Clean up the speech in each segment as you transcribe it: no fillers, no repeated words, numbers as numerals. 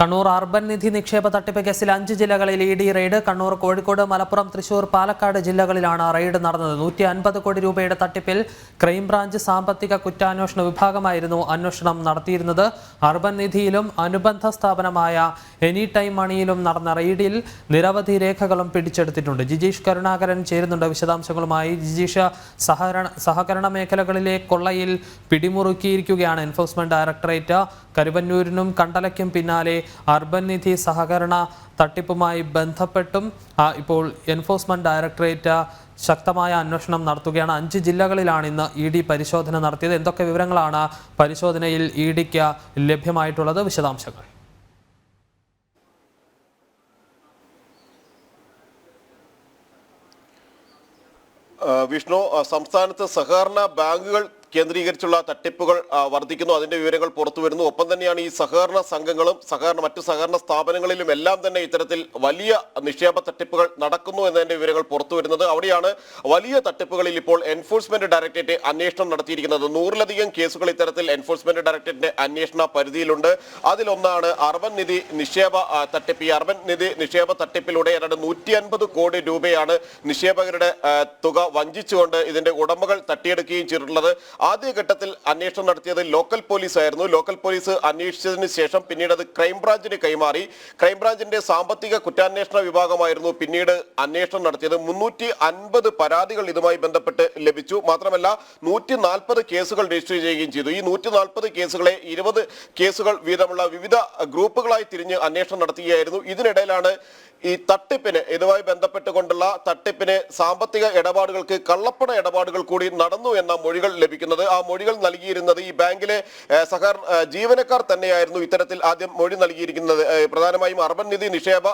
Kannur urban നിധി നിക്ഷേപ തട്ടിപ്പ് കേസിൽ 5 ജില്ലകളിൽ ഇഡി റെയ്ഡ്. കണ്ണൂർ, കോഴിക്കോട്, മലപ്പുറം, തൃശൂർ, പാലക്കാട് ജില്ലകളിലാണ് റെയ്ഡ് നടന്നത്. 150 കോടി രൂപയുടെ തട്ടിപ്പിൽ ക്രൈംബ്രാഞ്ച് സാമ്പത്തിക കുറ്റാന്വേഷണ വിഭാഗമായിരുന്നു അന്വേഷണം നടത്തിയിരുന്നത്. അർബൻ നിധിയിലും അനുബന്ധ സ്ഥാപനമായ എനി ടൈം മണിയിലും നടന്ന റെയ്ഡിൽ നിരവധി രേഖകളും പിടിച്ചെടുത്തിട്ടുണ്ട്. ജിജീഷ് കരുണാകരൻ ചേരുന്നുണ്ട് വിശദാംശങ്ങളുമായി. ജിജീഷ്, സഹകരണ മേഖലകളിലെ കൊള്ളയിൽ പിടിമുറുക്കിയിരിക്കുകയാണ് എൻഫോഴ്സ്മെന്റ് ഡയറക്ടറേറ്റ്. കരുവന്നൂരിനും കണ്ടലയ്ക്കും പിന്നാലെ അർബൻ നിധി സഹകരണ തട്ടിപ്പുമായി ബന്ധപ്പെട്ടും ഇപ്പോൾ എൻഫോഴ്സ്മെന്റ് ഡയറക്ടറേറ്റ് ശക്തമായ അന്വേഷണം നടത്തുകയാണ്. 5 ജില്ലകളിലാണ് ഇന്ന് ഇ.ഡി. പരിശോധന നടത്തിയത്. എന്തൊക്കെ വിവരങ്ങളാണ് പരിശോധനയിൽ ഇ.ഡിക്ക് ലഭ്യമായിട്ടുള്ളത്? വിശദാംശങ്ങൾ. വിഷ്ണു, സംസ്ഥാനത്ത് സഹകരണ ബാങ്കുകൾ കേന്ദ്രീകരിച്ചുള്ള തട്ടിപ്പുകൾ വർദ്ധിക്കുന്നു. അതിന്റെ വിവരങ്ങൾ പുറത്തു വരുന്നു. ഒപ്പം തന്നെയാണ് ഈ സഹകരണ സംഘങ്ങളും മറ്റു സഹകരണ സ്ഥാപനങ്ങളിലും എല്ലാം തന്നെ ഇത്തരത്തിൽ വലിയ നിക്ഷേപ തട്ടിപ്പുകൾ നടക്കുന്നു എന്നതിന്റെ വിവരങ്ങൾ പുറത്തു വരുന്നത്. അവിടെയാണ് വലിയ തട്ടിപ്പുകളിൽ ഇപ്പോൾ എൻഫോഴ്സ്മെന്റ് ഡയറക്ടറേറ്റ് അന്വേഷണം നടത്തിയിരിക്കുന്നത്. 100-ലധികം കേസുകൾ ഇത്തരത്തിൽ എൻഫോഴ്സ്മെന്റ് ഡയറക്ടറേറ്റിന്റെ അന്വേഷണ പരിധിയിലുണ്ട്. അതിലൊന്നാണ് അർബൻ നിധി നിക്ഷേപ തട്ടിപ്പ്. ഈ അർബൻ നിധി നിക്ഷേപ തട്ടിപ്പിലൂടെ ഏതാണ്ട് 150 കോടി രൂപയാണ് നിക്ഷേപകരുടെ തുക വഞ്ചിച്ചുകൊണ്ട് ഇതിന്റെ ഉടമകൾ തട്ടിയെടുക്കുകയും ചെയ്തിട്ടുള്ളത്. ആദ്യഘട്ടത്തിൽ അന്വേഷണം നടത്തിയത് ലോക്കൽ പോലീസ് ആയിരുന്നു. ലോക്കൽ പോലീസ് അന്വേഷിച്ചതിന് ശേഷം പിന്നീട് അത് ക്രൈംബ്രാഞ്ചിന് കൈമാറി. ക്രൈംബ്രാഞ്ചിന്റെ സാമ്പത്തിക കുറ്റാന്വേഷണ വിഭാഗമായിരുന്നു പിന്നീട് അന്വേഷണം നടത്തിയത്. 350 പരാതികൾ ഇതുമായി ബന്ധപ്പെട്ട് ലഭിച്ചു. മാത്രമല്ല 140 കേസുകൾ രജിസ്റ്റർ ചെയ്യുകയും ചെയ്തു. ഈ 140 കേസുകളെ 20 കേസുകൾ വീതമുള്ള വിവിധ ഗ്രൂപ്പുകളായി തിരിഞ്ഞ് അന്വേഷണം നടത്തുകയായിരുന്നു. ഇതിനിടയിലാണ് ഈ തട്ടിപ്പിന് ഇതുമായി ബന്ധപ്പെട്ടുകൊണ്ടുള്ള തട്ടിപ്പിന് സാമ്പത്തിക ഇടപാടുകൾക്ക് കള്ളപ്പണ ഇടപാടുകൾ കൂടി നടന്നു എന്ന മൊഴികൾ ലഭിക്കുന്നത്. ആ മൊഴികൾ നൽകിയിരുന്നത് ഈ ബാങ്കിലെ ജീവനക്കാർ തന്നെയായിരുന്നു. ഇത്തരത്തിൽ ആദ്യം മൊഴി നൽകിയിരിക്കുന്നത് പ്രധാനമായും അർബൻ നിധി നിക്ഷേപ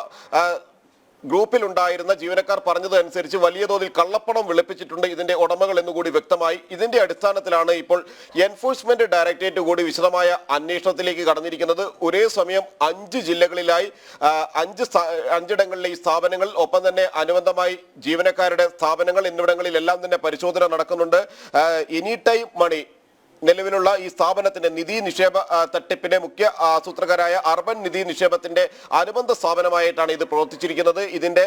ഗ്രൂപ്പിൽ ഉണ്ടായിരുന്ന ജീവനക്കാർ പറഞ്ഞതനുസരിച്ച് വലിയ തോതിൽ കള്ളപ്പണം വെളുപ്പിച്ചിട്ടുണ്ട് ഇതിന്റെ ഉടമകൾ എന്നുകൂടി വ്യക്തമായി. ഇതിന്റെ അടിസ്ഥാനത്തിലാണ് ഇപ്പോൾ എൻഫോഴ്സ്മെന്റ് ഡയറക്ടറേറ്റ് കൂടി വിശദമായ അന്വേഷണത്തിലേക്ക് കടന്നിരിക്കുന്നത്. ഒരേ സമയം 5 ജില്ലകളിലായി 5 ഈ സ്ഥാപനങ്ങൾ, ഒപ്പം തന്നെ അനുബന്ധമായി ജീവനക്കാരുടെ സ്ഥാപനങ്ങൾ എന്നിവിടങ്ങളിലെല്ലാം തന്നെ പരിശോധന നടക്കുന്നുണ്ട്. എനി ടൈം മണി നിലവിലുള്ള ഈ സ്ഥാപനത്തിന്റെ നിധി നിക്ഷേപ തട്ടിപ്പിന്റെ മുഖ്യ ആസൂത്രകരായ അർബൻ നിധി നിക്ഷേപത്തിന്റെ അനുബന്ധ സ്ഥാപനമായിട്ടാണ് ഇത് പ്രവർത്തിച്ചിരിക്കുന്നത്. ഇതിന്റെ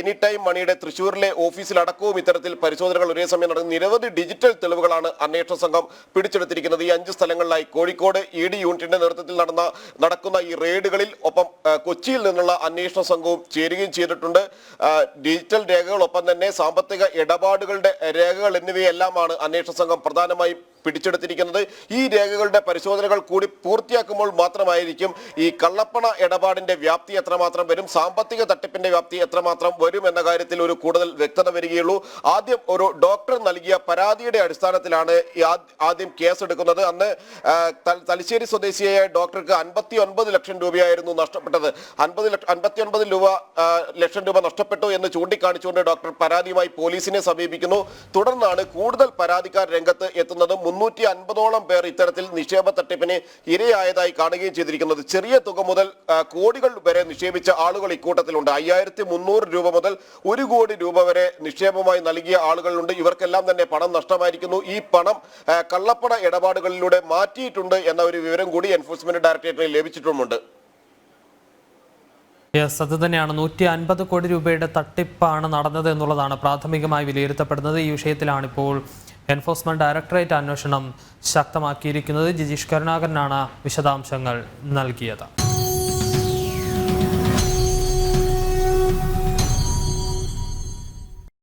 എനി ടൈം മണിയുടെ തൃശ്ശൂരിലെ ഓഫീസിലടക്കവും ഇത്തരത്തിൽ പരിശോധനകൾ ഒരേ സമയം നടക്കുന്നു. നിരവധി ഡിജിറ്റൽ തെളിവുകളാണ് അന്വേഷണ സംഘം പിടിച്ചെടുത്തിരിക്കുന്നത്. ഈ 5 സ്ഥലങ്ങളിലായി കോഴിക്കോട് ഇ.ഡി. യൂണിറ്റിന്റെ നേതൃത്വത്തിൽ നടക്കുന്ന ഈ റെയ്ഡുകളിൽ ഒപ്പം കൊച്ചിയിൽ നിന്നുള്ള അന്വേഷണ സംഘവും ചേരുകയും ചെയ്തിട്ടുണ്ട്. ഡിജിറ്റൽ രേഖകൾ, ഒപ്പം തന്നെ സാമ്പത്തിക ഇടപാടുകളുടെ രേഖകൾ എന്നിവയെല്ലാമാണ് അന്വേഷണ സംഘം പ്രധാനമായും പിടിച്ചെടുത്തിരിക്കുന്നത്. ഈ രേഖകളുടെ പരിശോധനകൾ കൂടി പൂർത്തിയാക്കുമ്പോൾ മാത്രമായിരിക്കും ഈ കള്ളപ്പണ ഇടപാടിന്റെ വ്യാപ്തി എത്രമാത്രം വരും, സാമ്പത്തിക തട്ടിപ്പിന്റെ വ്യാപ്തി എത്രമാത്രം വരും എന്ന കാര്യത്തിൽ ഒരു കൂടുതൽ വ്യക്തത വരികയുള്ളൂ. ആദ്യം ഒരു ഡോക്ടർ നൽകിയ പരാതിയുടെ അടിസ്ഥാനത്തിലാണ് ആദ്യം കേസെടുക്കുന്നത്. അന്ന് തലശ്ശേരി സ്വദേശിയായ ഡോക്ടർക്ക് 59 ലക്ഷം രൂപയായിരുന്നു നഷ്ടപ്പെട്ടത്. 59 ലക്ഷം രൂപ നഷ്ടപ്പെട്ടു എന്ന് ചൂണ്ടിക്കാണിച്ചുകൊണ്ട് ഡോക്ടർ പരാതിയുമായി പോലീസിനെ സമീപിക്കുന്നു. തുടർന്നാണ് കൂടുതൽ പരാതിക്കാർ രംഗത്ത് എത്തുന്നത്. 350ഓളം പേർ ഇത്തരത്തിൽ നിക്ഷേപ തട്ടിപ്പിന് ഇരയായതായി കാണുകയും ചെയ്തിരിക്കുന്നത്. ചെറിയ തുക മുതൽ കോടികൾ വരെ നിക്ഷേപിച്ച ആളുകൾ ഇക്കൂട്ടത്തിലുണ്ട്. 5300 രൂപ മുതൽ 1 കോടി രൂപ വരെ നിക്ഷേപമായി നൽകിയ ആളുകളുണ്ട്. ഇവർക്കെല്ലാം തന്നെ പണം നഷ്ടമായിരിക്കുന്നു. ഈ പണം കള്ളപ്പണ ഇടപാടുകളിലൂടെ മാറ്റിയിട്ടുണ്ട് എന്ന ഒരു വിവരം കൂടി എൻഫോഴ്സ്മെന്റ് ഡയറക്ടറേറ്റിന് ലഭിച്ചിട്ടുമുണ്ട്. അത് തന്നെയാണ്. 150 കോടി രൂപയുടെ തട്ടിപ്പാണ് നടന്നത് എന്നുള്ളതാണ് പ്രാഥമികമായി വിലയിരുത്തപ്പെടുന്നത്. ഈ വിഷയത്തിലാണ് ഇപ്പോൾ എൻഫോഴ്സ്മെന്റ് ഡയറക്ടറേറ്റ് അന്വേഷണം ശക്തമാക്കിയിരിക്കുന്നത്. ജിജീഷ് കരുണാകരനാണ് വിശദാംശങ്ങൾ നൽകിയത്.